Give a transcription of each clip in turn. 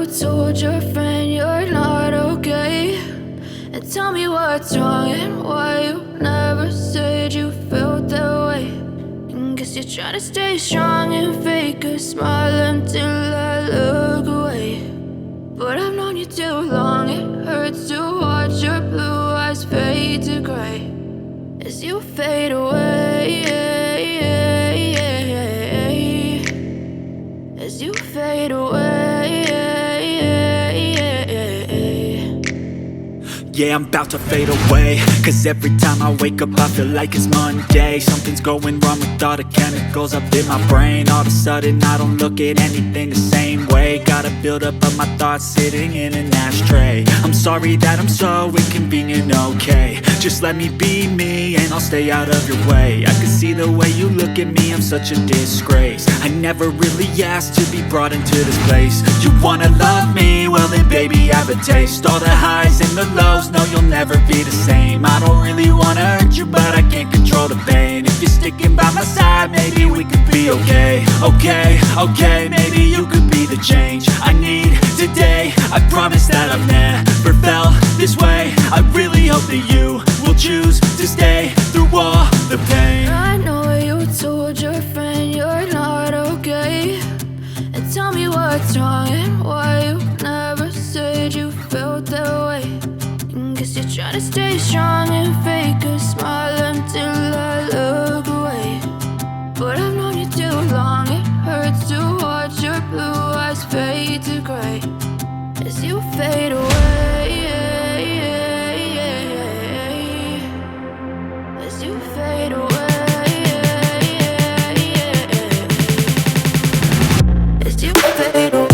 you told your friend you're not okay? And tell me what's wrong and why you never said you felt that way. And guess you're trying to stay strong and fake a smile until I look away. But I've known you too long, it hurts to watch your blue eyes fade to gray as you fade away, as you fade away. Yeah, I'm about to fade away, cause every time I wake up I feel like it's Monday. Something's going wrong with all the chemicals up in my brain. All of a sudden I don't look at anything the same way. Got a buildup of my thoughts sitting in an ashtray. I'm sorry that I'm so inconvenient, okay? Just let me be me and I'll stay out of your way. I can see the way you look at me, I'm such a disgrace. I never really asked to be brought into this place. You wanna love me? Well then baby have a taste. All the highs and the lows, no you'll never be the same. I don't really wanna hurt you but I can't control the pain. If you're sticking by my side maybe we could be okay. Okay, maybe you could be the change I need today. I promise that I've never felt this way. I really hope that you will choose to stay through all the pain. I know you told your friend you're not okay. And tell me what's wrong and why you never said you felt that way. And guess you're trying to stay strong and fake a smile until I look away. But I've known you too long, it hurts to watch your blue eyes fade to gray as you fade away, as you fade away, as you fade away.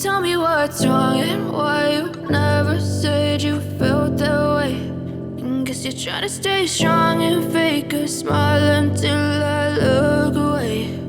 Tell me what's wrong and why you never said you felt that way. And guess you're trying to stay strong and fake a smile until I look away.